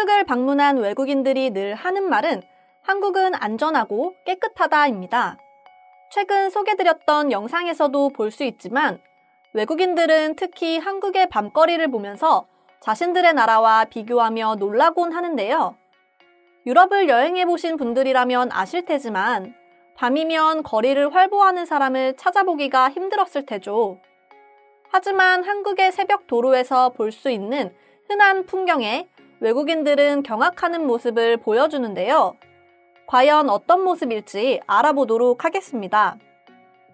한국을 방문한 외국인들이 늘 하는 말은 한국은 안전하고 깨끗하다입니다. 최근 소개드렸던 영상에서도 볼 수 있지만 외국인들은 특히 한국의 밤거리를 보면서 자신들의 나라와 비교하며 놀라곤 하는데요. 유럽을 여행해보신 분들이라면 아실 테지만 밤이면 거리를 활보하는 사람을 찾아보기가 힘들었을 테죠. 하지만 한국의 새벽 도로에서 볼 수 있는 흔한 풍경에 외국인들은 경악하는 모습을 보여주는데요. 과연 어떤 모습일지 알아보도록 하겠습니다.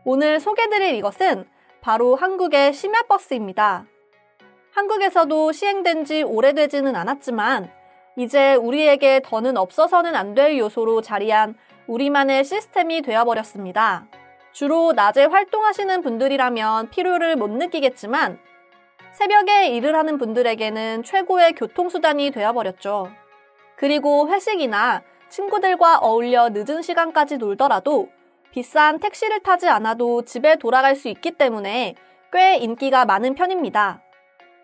오늘 소개드릴 이것은 바로 한국의 심야버스입니다. 한국에서도 시행된 지 오래되지는 않았지만 이제 우리에게 더는 없어서는 안 될 요소로 자리한 우리만의 시스템이 되어버렸습니다. 주로 낮에 활동하시는 분들이라면 필요를 못 느끼겠지만 새벽에 일을 하는 분들에게는 최고의 교통수단이 되어버렸죠. 그리고 회식이나 친구들과 어울려 늦은 시간까지 놀더라도 비싼 택시를 타지 않아도 집에 돌아갈 수 있기 때문에 꽤 인기가 많은 편입니다.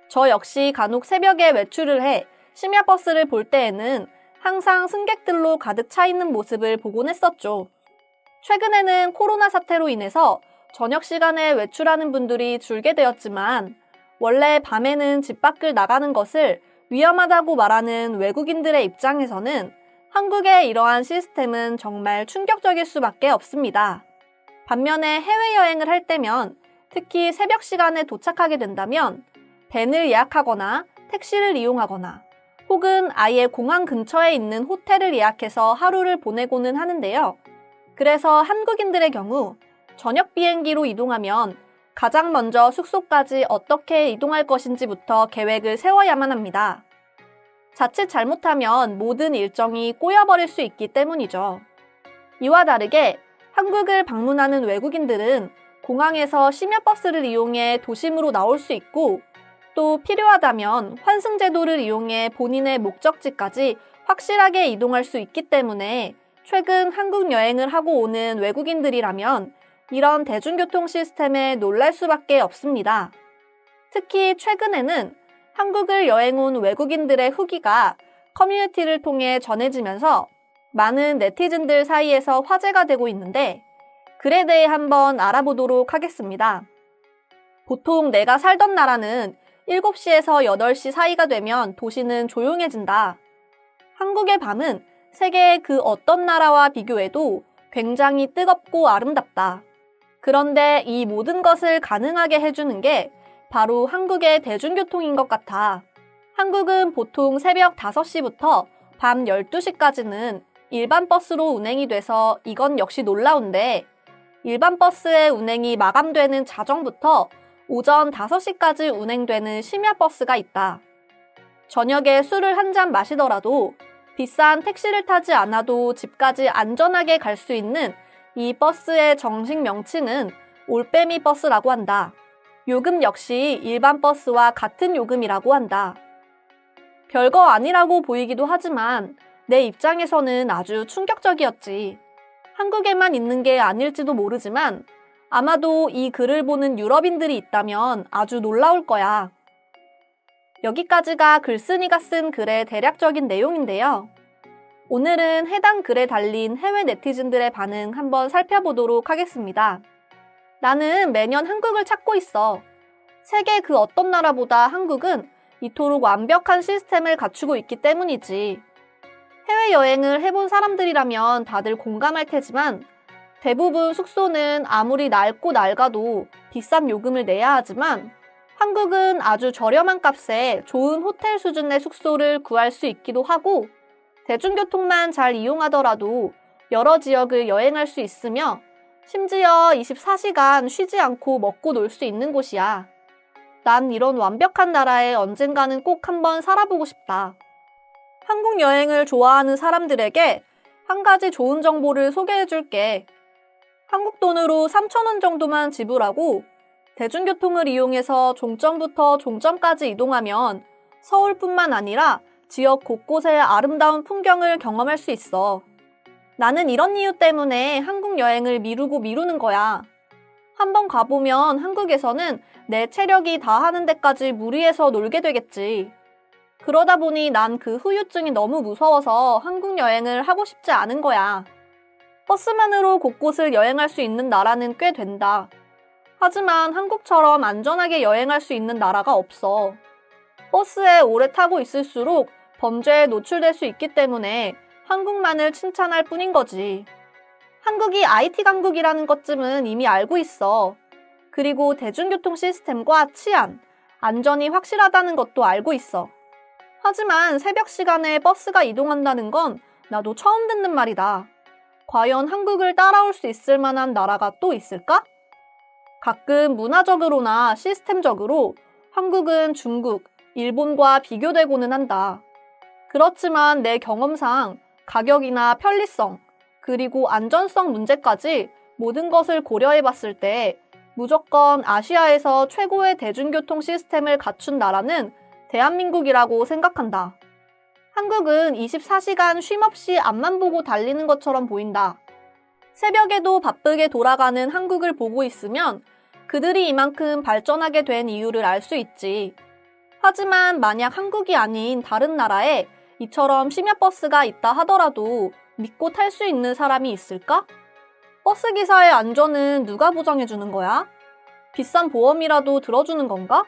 저 역시 간혹 새벽에 외출을 해 심야버스를 볼 때에는 항상 승객들로 가득 차 있는 모습을 보곤 했었죠. 최근에는 코로나 사태로 인해서 저녁 시간에 외출하는 분들이 줄게 되었지만 원래 밤에는 집 밖을 나가는 것을 위험하다고 말하는 외국인들의 입장에서는 한국의 이러한 시스템은 정말 충격적일 수밖에 없습니다. 반면에 해외여행을 할 때면 특히 새벽 시간에 도착하게 된다면 밴을 예약하거나 택시를 이용하거나 혹은 아예 공항 근처에 있는 호텔을 예약해서 하루를 보내고는 하는데요. 그래서 한국인들의 경우 저녁 비행기로 이동하면 가장 먼저 숙소까지 어떻게 이동할 것인지부터 계획을 세워야만 합니다. 자칫 잘못하면 모든 일정이 꼬여버릴 수 있기 때문이죠. 이와 다르게 한국을 방문하는 외국인들은 공항에서 심야버스를 이용해 도심으로 나올 수 있고 또 필요하다면 환승제도를 이용해 본인의 목적지까지 확실하게 이동할 수 있기 때문에 최근 한국 여행을 하고 오는 외국인들이라면 이런 대중교통 시스템에 놀랄 수밖에 없습니다. 특히 최근에는 한국을 여행 온 외국인들의 후기가 커뮤니티를 통해 전해지면서 많은 네티즌들 사이에서 화제가 되고 있는데 글에 대해 한번 알아보도록 하겠습니다. 보통 내가 살던 나라는 7시에서 8시 사이가 되면 도시는 조용해진다. 한국의 밤은 세계의 그 어떤 나라와 비교해도 굉장히 뜨겁고 아름답다. 그런데 이 모든 것을 가능하게 해주는 게 바로 한국의 대중교통인 것 같아. 한국은 보통 새벽 5시부터 밤 12시까지는 일반 버스로 운행이 돼서 이건 역시 놀라운데 일반 버스의 운행이 마감되는 자정부터 오전 5시까지 운행되는 심야버스가 있다. 저녁에 술을 한 잔 마시더라도 비싼 택시를 타지 않아도 집까지 안전하게 갈 수 있는 이 버스의 정식 명칭은 올빼미 버스라고 한다. 요금 역시 일반 버스와 같은 요금이라고 한다. 별거 아니라고 보이기도 하지만 내 입장에서는 아주 충격적이었지. 한국에만 있는 게 아닐지도 모르지만 아마도 이 글을 보는 유럽인들이 있다면 아주 놀라울 거야. 여기까지가 글쓴이가 쓴 글의 대략적인 내용인데요. 오늘은 해당 글에 달린 해외 네티즌들의 반응 한번 살펴보도록 하겠습니다. 나는 매년 한국을 찾고 있어. 세계 그 어떤 나라보다 한국은 이토록 완벽한 시스템을 갖추고 있기 때문이지. 해외여행을 해본 사람들이라면 다들 공감할 테지만 대부분 숙소는 아무리 낡고 낡아도 비싼 요금을 내야 하지만 한국은 아주 저렴한 값에 좋은 호텔 수준의 숙소를 구할 수 있기도 하고 대중교통만 잘 이용하더라도 여러 지역을 여행할 수 있으며 심지어 24시간 쉬지 않고 먹고 놀 수 있는 곳이야. 난 이런 완벽한 나라에 언젠가는 꼭 한번 살아보고 싶다. 한국 여행을 좋아하는 사람들에게 한 가지 좋은 정보를 소개해줄게. 한국 돈으로 3,000원 정도만 지불하고 대중교통을 이용해서 종점부터 종점까지 이동하면 서울뿐만 아니라 지역 곳곳의 아름다운 풍경을 경험할 수 있어. 나는 이런 이유 때문에 한국 여행을 미루는 거야. 한번 가보면 한국에서는 내 체력이 다 하는 데까지 무리해서 놀게 되겠지. 그러다 보니 난 그 후유증이 너무 무서워서 한국 여행을 하고 싶지 않은 거야. 버스만으로 곳곳을 여행할 수 있는 나라는 꽤 된다. 하지만 한국처럼 안전하게 여행할 수 있는 나라가 없어. 버스에 오래 타고 있을수록 범죄에 노출될 수 있기 때문에 한국만을 칭찬할 뿐인 거지. 한국이 IT 강국이라는 것쯤은 이미 알고 있어. 그리고 대중교통 시스템과 치안, 안전이 확실하다는 것도 알고 있어. 하지만 새벽 시간에 버스가 이동한다는 건 나도 처음 듣는 말이다. 과연 한국을 따라올 수 있을 만한 나라가 또 있을까? 가끔 문화적으로나 시스템적으로 한국은 중국, 일본과 비교되고는 한다. 그렇지만 내 경험상 가격이나 편리성, 그리고 안전성 문제까지 모든 것을 고려해 봤을 때 무조건 아시아에서 최고의 대중교통 시스템을 갖춘 나라는 대한민국이라고 생각한다. 한국은 24시간 쉼없이 앞만 보고 달리는 것처럼 보인다. 새벽에도 바쁘게 돌아가는 한국을 보고 있으면 그들이 이만큼 발전하게 된 이유를 알 수 있지. 하지만 만약 한국이 아닌 다른 나라에 이처럼 심야버스가 있다 하더라도 믿고 탈 수 있는 사람이 있을까? 버스기사의 안전은 누가 보장해주는 거야? 비싼 보험이라도 들어주는 건가?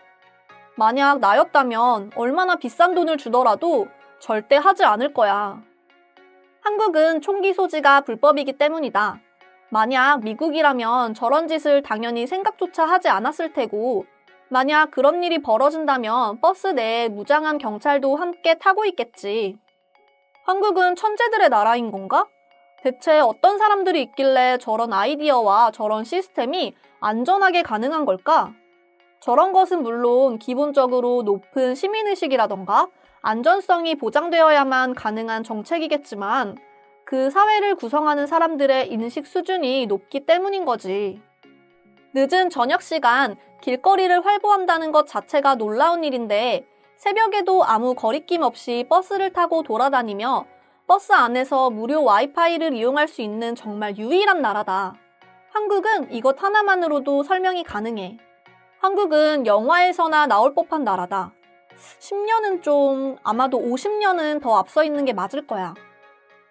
만약 나였다면 얼마나 비싼 돈을 주더라도 절대 하지 않을 거야. 한국은 총기 소지가 불법이기 때문이다. 만약 미국이라면 저런 짓을 당연히 생각조차 하지 않았을 테고, 만약 그런 일이 벌어진다면 버스 내에 무장한 경찰도 함께 타고 있겠지. 한국은 천재들의 나라인 건가? 대체 어떤 사람들이 있길래 저런 아이디어와 저런 시스템이 안전하게 가능한 걸까? 저런 것은 물론 기본적으로 높은 시민의식이라던가 안전성이 보장되어야만 가능한 정책이겠지만 그 사회를 구성하는 사람들의 인식 수준이 높기 때문인 거지. 늦은 저녁 시간 길거리를 활보한다는 것 자체가 놀라운 일인데 새벽에도 아무 거리낌 없이 버스를 타고 돌아다니며 버스 안에서 무료 와이파이를 이용할 수 있는 정말 유일한 나라다. 한국은 이것 하나만으로도 설명이 가능해. 한국은 영화에서나 나올 법한 나라다. 10년은 좀, 아마도 50년은 더 앞서 있는 게 맞을 거야.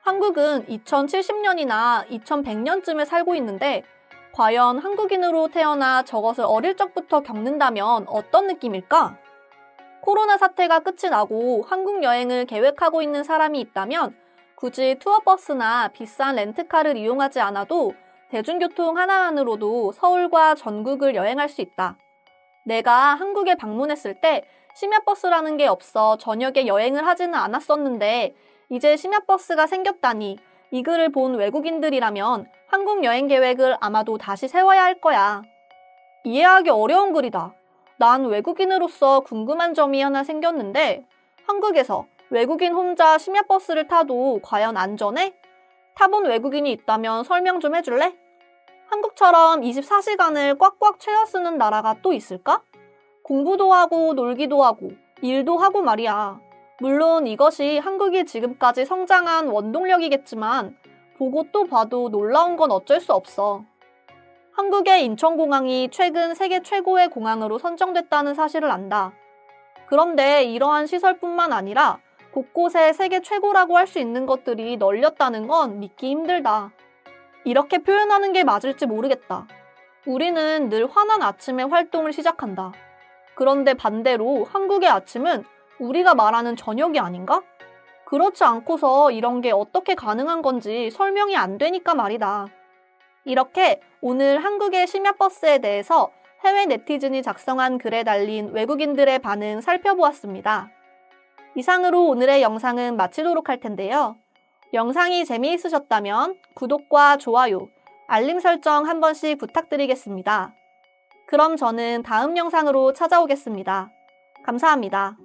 한국은 2070년이나 2100년쯤에 살고 있는데 과연 한국인으로 태어나 저것을 어릴 적부터 겪는다면 어떤 느낌일까? 코로나 사태가 끝이 나고 한국 여행을 계획하고 있는 사람이 있다면 굳이 투어버스나 비싼 렌트카를 이용하지 않아도 대중교통 하나만으로도 서울과 전국을 여행할 수 있다. 내가 한국에 방문했을 때 심야버스라는 게 없어 저녁에 여행을 하지는 않았었는데 이제 심야버스가 생겼다니 이 글을 본 외국인들이라면 한국 여행 계획을 아마도 다시 세워야 할 거야. 이해하기 어려운 글이다. 난 외국인으로서 궁금한 점이 하나 생겼는데 한국에서 외국인 혼자 심야버스를 타도 과연 안전해? 타본 외국인이 있다면 설명 좀 해줄래? 한국처럼 24시간을 꽉꽉 채워 쓰는 나라가 또 있을까? 공부도 하고 놀기도 하고 일도 하고 말이야. 물론 이것이 한국이 지금까지 성장한 원동력이겠지만 보고 또 봐도 놀라운 건 어쩔 수 없어. 한국의 인천공항이 최근 세계 최고의 공항으로 선정됐다는 사실을 안다. 그런데 이러한 시설뿐만 아니라 곳곳에 세계 최고라고 할 수 있는 것들이 널렸다는 건 믿기 힘들다. 이렇게 표현하는 게 맞을지 모르겠다. 우리는 늘 환한 아침에 활동을 시작한다. 그런데 반대로 한국의 아침은 우리가 말하는 저녁이 아닌가? 그렇지 않고서 이런 게 어떻게 가능한 건지 설명이 안 되니까 말이다. 이렇게 오늘 한국의 심야버스에 대해서 해외 네티즌이 작성한 글에 달린 외국인들의 반응 살펴보았습니다. 이상으로 오늘의 영상은 마치도록 할 텐데요. 영상이 재미있으셨다면 구독과 좋아요, 알림 설정 한 번씩 부탁드리겠습니다. 그럼 저는 다음 영상으로 찾아오겠습니다. 감사합니다.